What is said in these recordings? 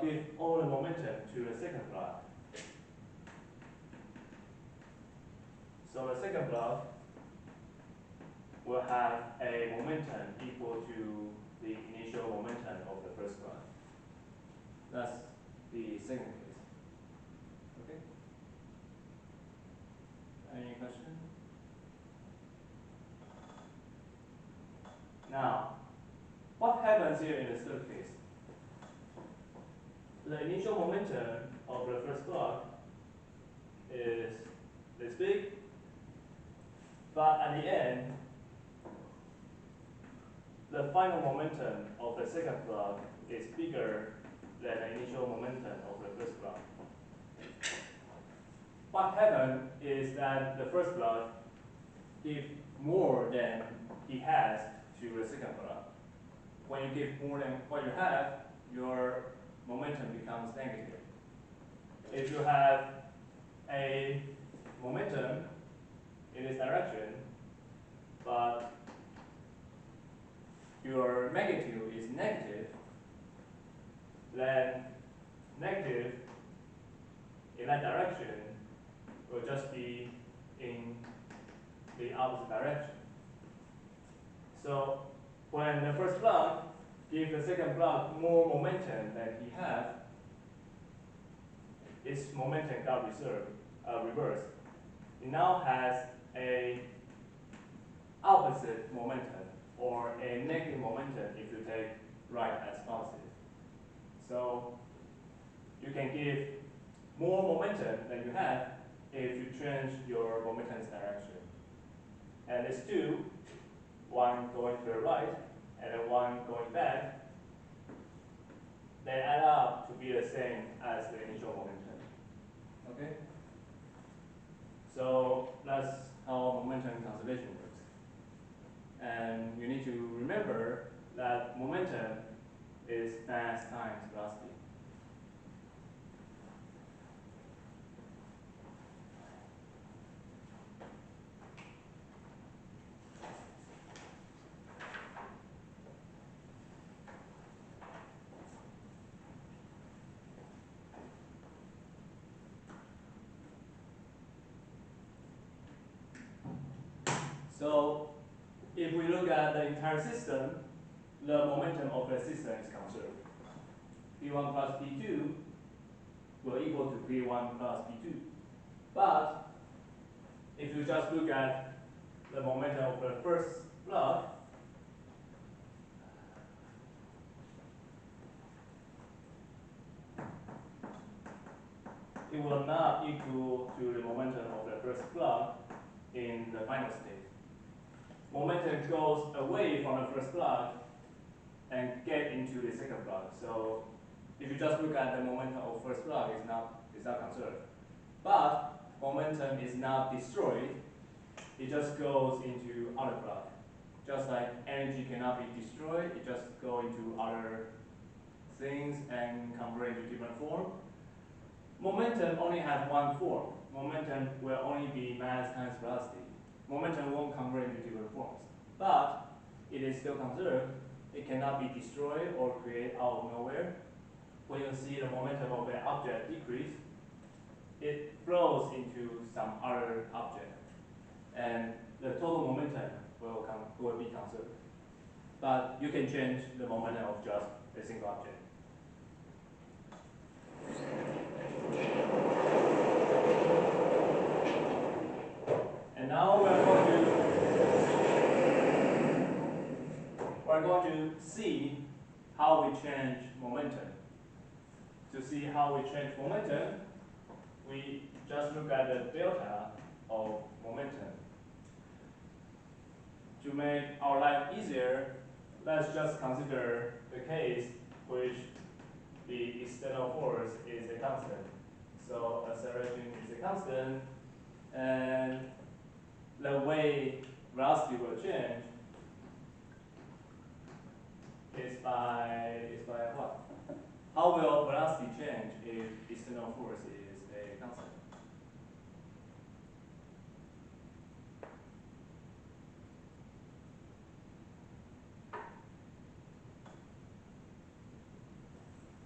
give all the momentum to the second block. So the second block will have a momentum equal to the initial momentum of the first block. That's the second case. Okay? Any question? Now, what happens here in the third case? The initial momentum of the first block is this big, but at the end, the final momentum of the second block is bigger than the initial momentum of the first block. What happened is that the first block gives more than he has to the second block. When you give more than what you have, your momentum becomes negative. If you have a momentum in this direction, but your magnitude is negative, then negative in that direction will just be in the opposite direction. So when the first block gives the second block more momentum than he has, its momentum got reversed. It now has a opposite momentum, or a negative momentum if you take right as positive. So you can give more momentum than you have if you change your momentum's direction. And these two, one going to the right and then one going back, they add up to be the same as the initial momentum. Okay? So that's how momentum conservation works. And you need to remember that momentum is mass times velocity. So if we look at the entire system, the momentum of the system is conserved. P1 plus P2 will equal to P1 plus P2. But if you just look at the momentum of the first block, it will not equal to the momentum of the first block in the final state. Momentum goes away from the first block and get into the second block. So if you just look at the momentum of first block, it's not conserved. But momentum is not destroyed. It just goes into other block. Just like energy cannot be destroyed, it just goes into other things and convert into different form. Momentum only has one form. Momentum will only be mass times velocity. Momentum won't convert into different forms. But it is still conserved. It cannot be destroyed or created out of nowhere. When you see the momentum of an object decrease, it flows into some other object. And the total momentum will be conserved. But you can change the momentum of just a single object. And now we're going to see how we change momentum. To see how we change momentum, we just look at the delta of momentum. To make our life easier, let's just consider the case which the external force is a constant. So acceleration is a constant, and the way velocity will change is by what? How will velocity change if external force is a constant?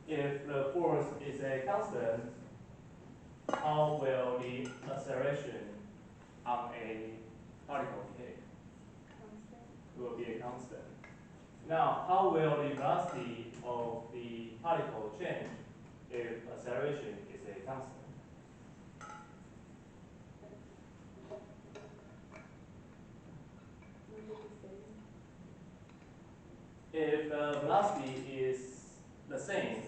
If the the force is a constant, how will the acceleration on a particle behave? Constant. It will be a constant. Now, how will the velocity of the particle change if acceleration is a constant? Will it be the same? If velocity is the same,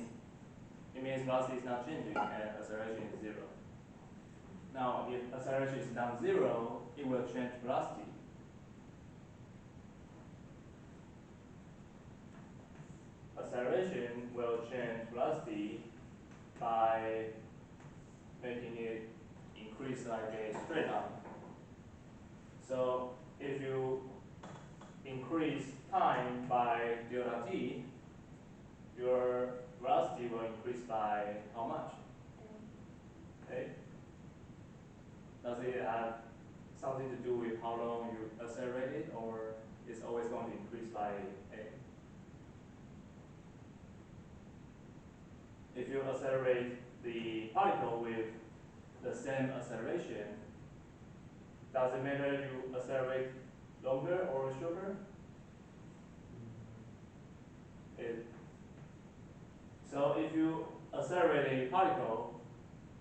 it means velocity is not changing and acceleration is zero. Now, if acceleration is non-zero, it will change velocity. Acceleration will change velocity by making it increase like a straight line. So if you increase time by delta t, your velocity will increase by how much? Okay. Does it have something to do with how long you accelerate it, or it's always going to increase by a? If you accelerate the particle with the same acceleration, does it matter if you accelerate longer or shorter? So if you accelerate a particle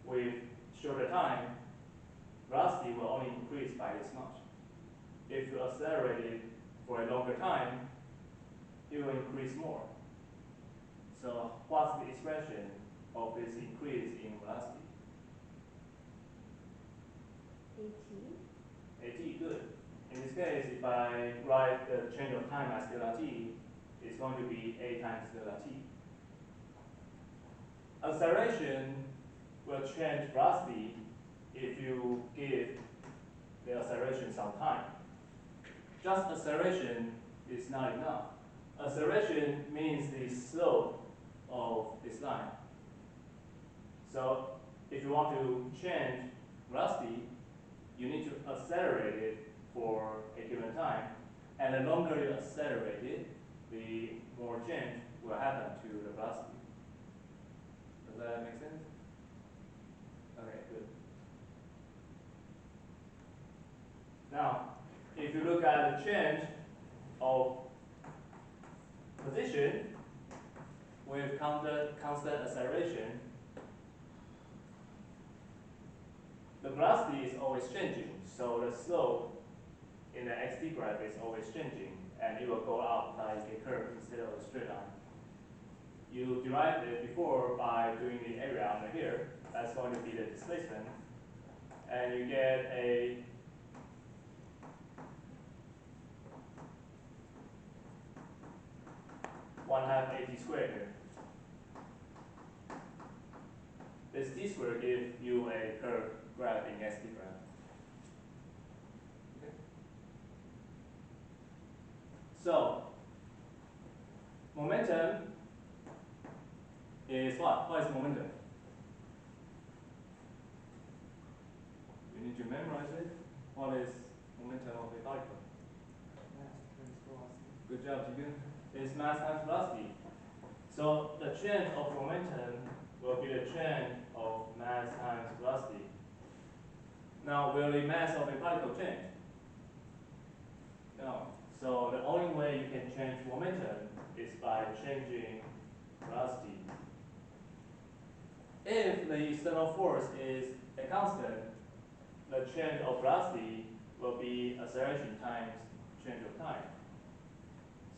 with shorter time, velocity will only increase by this much. If you accelerate it for a longer time, it will increase more. So what's the expression of this increase in velocity? AT. AT, good. In this case, if I write the change of time as delta t, it's going to be A times delta t. Acceleration will change velocity if you give the acceleration some time. Just acceleration is not enough. Acceleration means the slope of this line. So if you want to change velocity, you need to accelerate it for a given time. And the longer you accelerate it, the more change will happen to the velocity. Does that make sense? Okay, good. Now, if you look at the change of position with constant acceleration, the velocity is always changing, so the slope in the xt graph is always changing, and it will go up like a curve instead of a straight line. You derived it before by doing the area under here. That's going to be the displacement, and you get a ½ AT squared here. This t squared gives you a curve graph in xt graph. Okay. So momentum is what? What is momentum? You need to memorize it. What is momentum of a particle? Mass times velocity. Good job, Jigun. It's mass times velocity. So the change of momentum will be the change of mass times velocity. Now, will the mass of a particle change? No. So the only way you can change momentum is by changing velocity. If the external force is a constant, the change of velocity will be acceleration times change of time.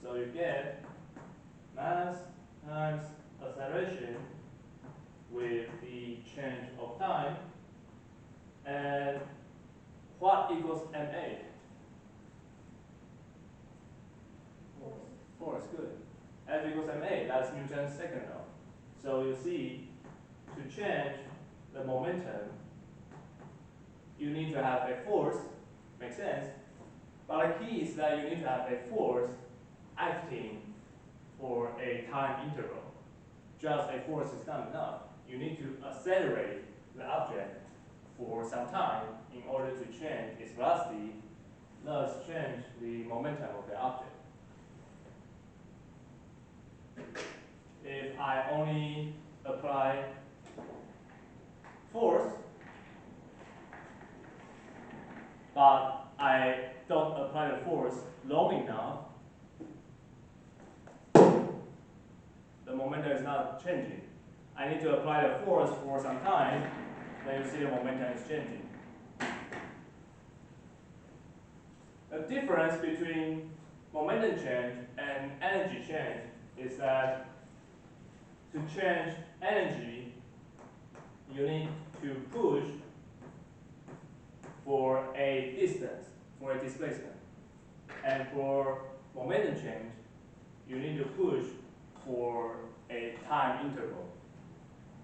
So you get mass times acceleration with the change of time. And what equals ma? Force, good. F equals ma, that's Newton's second law. So you see, to change the momentum, you need to have a force, makes sense. But the key is that you need to have a force acting for a time interval. Just a force is not enough. You need to accelerate the object for some time in order to change its velocity, thus change the momentum of the object. If I only apply force, but I don't apply the force long enough, the momentum is not changing. I need to apply the force for some time, then you see the momentum is changing. The difference between momentum change and energy change is that to change energy, you need to push for a distance, for a displacement. And for momentum change, you need to push for a time interval.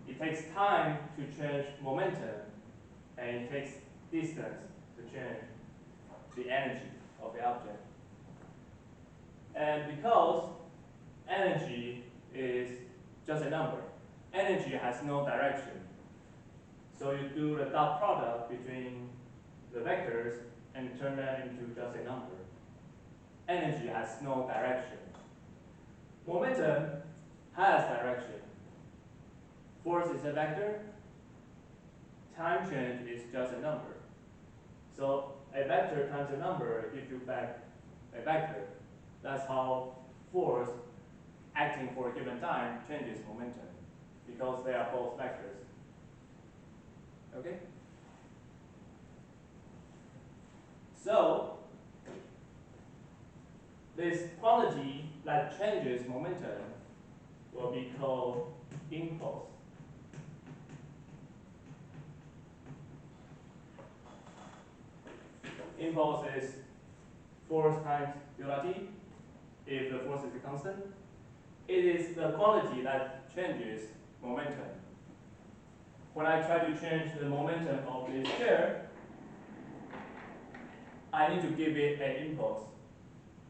It takes time to change momentum, and it takes distance to change the energy of the object. And because energy is just a number, energy has no direction. So you do the dot product between the vectors and turn that into just a number. Energy has no direction. Momentum has direction. Force is a vector. Time change is just a number. So a vector times a number gives you back a vector. That's how force acting for a given time changes momentum, because they are both vectors. Okay? So this quantity that changes momentum will be called impulse. Impulse is force times delta t, if the force is a constant. It is the quantity that changes momentum. When I try to change the momentum of this chair, I need to give it an impulse.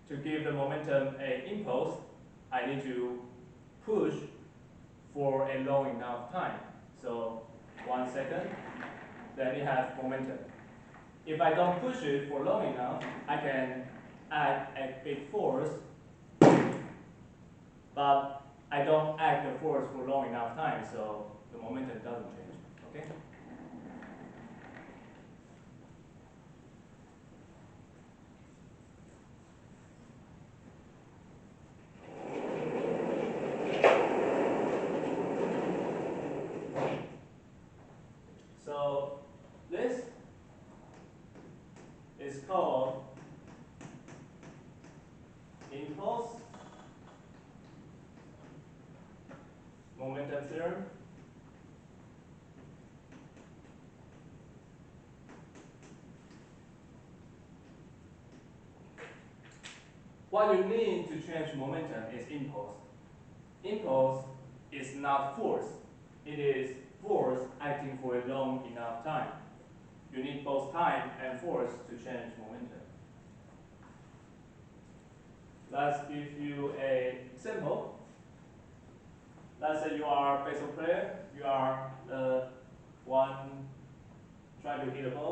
To give the momentum an impulse, I need to push for a long enough time. So 1 second, then it has momentum. If I don't push it for long enough, I can add a big force, but I don't add the force for long enough time, so the momentum doesn't change. Okay? So this is called impulse momentum theorem. What you need to change momentum is impulse. Impulse is not force. It is force acting for a long enough time. You need both time and force to change momentum. Let's give you an example. Let's say you are a baseball player. You are the one trying to hit a ball.